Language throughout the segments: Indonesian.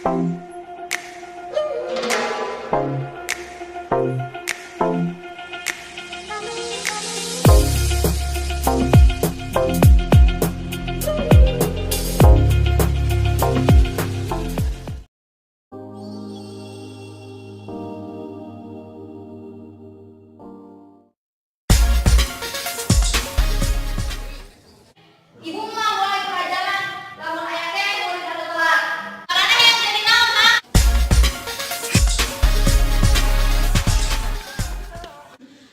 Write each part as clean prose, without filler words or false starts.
Ibu mah mulai pelajaran, lamun aya teh mulai kada telat. Karana yang jadi naon, ha?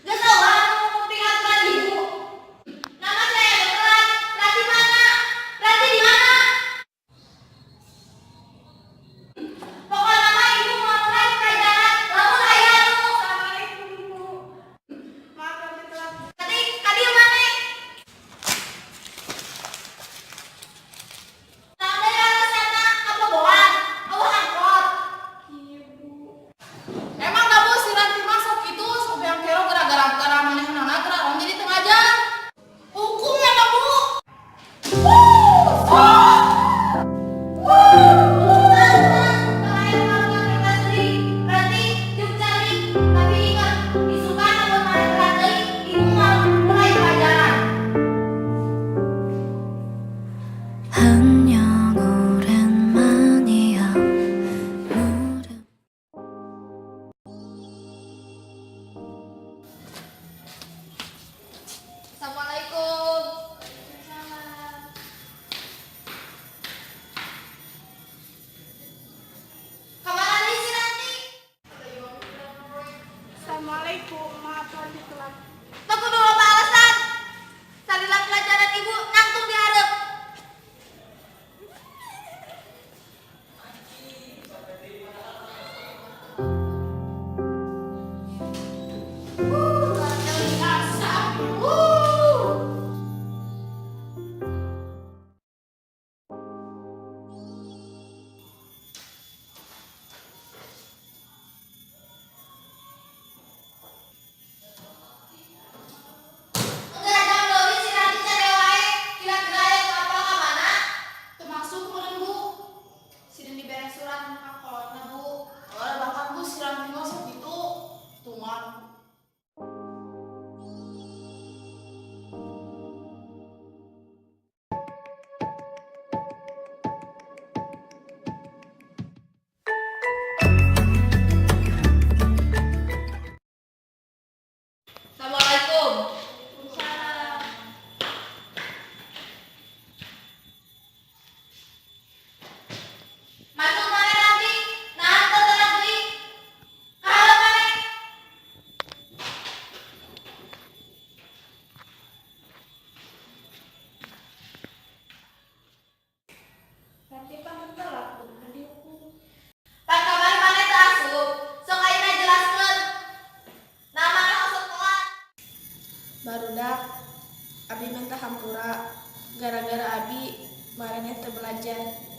Geus eueuh anu pingaturan ibu. Nama saya udah telat. Ranti mana? Ranti di mana? Pokokna mah ibu mau mulai pelajaran, lamun aya anu. Assalamualaikum ibu. Maaf Ranti telat. Tadi kadieu maneh. Emang kamu si Ranti masuk itu sobeang kero gara-gara manehna gerak jadi tengah jam. Hukum ya kamu. Ranti jeung cari tapi ingat disukan lamun maneh telat deui ibu mah mulai pelajaran. 안녕 오랜만이야 물은 Assalamualaikum. Waalaikumsalam. Kamana deui si Ranti? Assalamualaikum, maaf Ranti telat. Teu kudu loba alasan. Salila pelajaran ibu nangtung di hareup. Enggak jam deui si Ranti cari wae. Kira-kira aya nu apal ka mana? Termasuk meureun Bu. Sideun dibere surat hakolotna Bu. Ora bahkan Bu si Ranti masuk itu. Tuman. Assalamualaikum. Waalaikumsalam. Masuk maneh Ranti. Nahan teu telat deui. Kahareup maneh. Ranti pan telat kumaha dihukum. Pan kamari maneh teu asup. Sok ayeuna jelaskeun. Nah maneh sok telat. Barudak abi minta hampura gara-gara abi maraneh teu belajar.